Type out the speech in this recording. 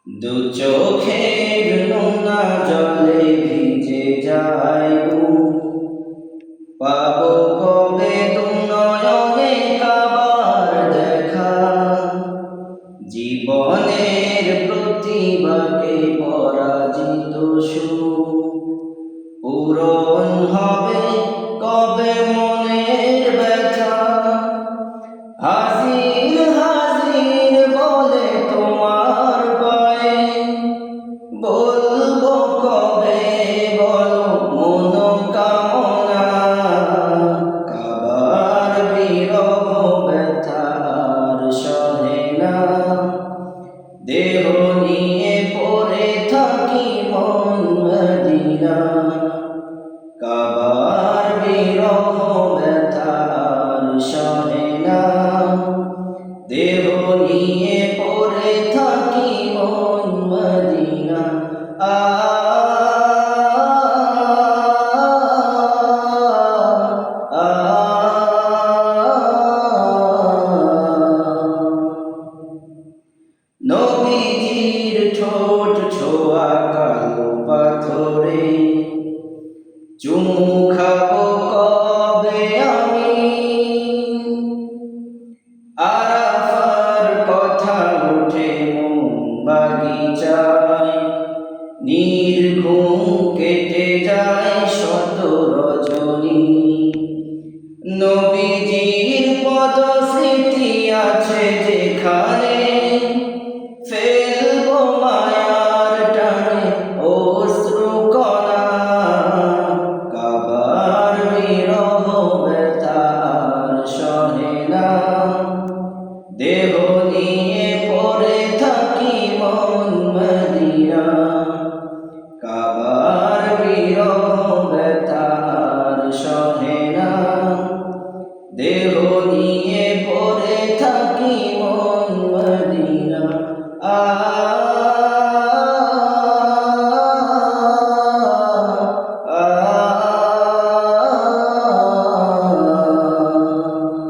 দু চোখের নোনা জলে ভিজে যায় বুক, পাবো কবে দু নয়নে কাবার দেখা। জীবনের প্রতিভাকে পরাজিত সুখ পূরণ হবে কবে মনের ব্যথা। হাজির হাজির বলে তোমার পায়ে বলবো কবে বলো মনোকামনা। কাবার বিরহ ব্যথা আর সহে না, দেহ নিয়ে পড়ে থাকি মন মদিনা। কাবার বিরহ ব্যথা আর সহে না, দেহ নিয়ে পড়ে থাকি মন মদিনা। নবীজির ঠোঁট ছোঁয়া কালো পাথরে চুমু খাবো কবে আমি। আরাফার কথা ওঠে মন বাগিচায়, নির্ঘুম কেটে যায় শত রজনী। নবীজির পদ স্মৃতি আছে যেখানে, ফেলবো মায়ার টানে অশ্রু কণা। কাবার বিরহ ব্যথা আর সহে না, দেহ নিয়ে পড়ে থাকি মন মদিনা। কাবার বিরহ ব্যথা আর সহে না, দেহ নিয়ে পড়ে থাকি মন মদিনা।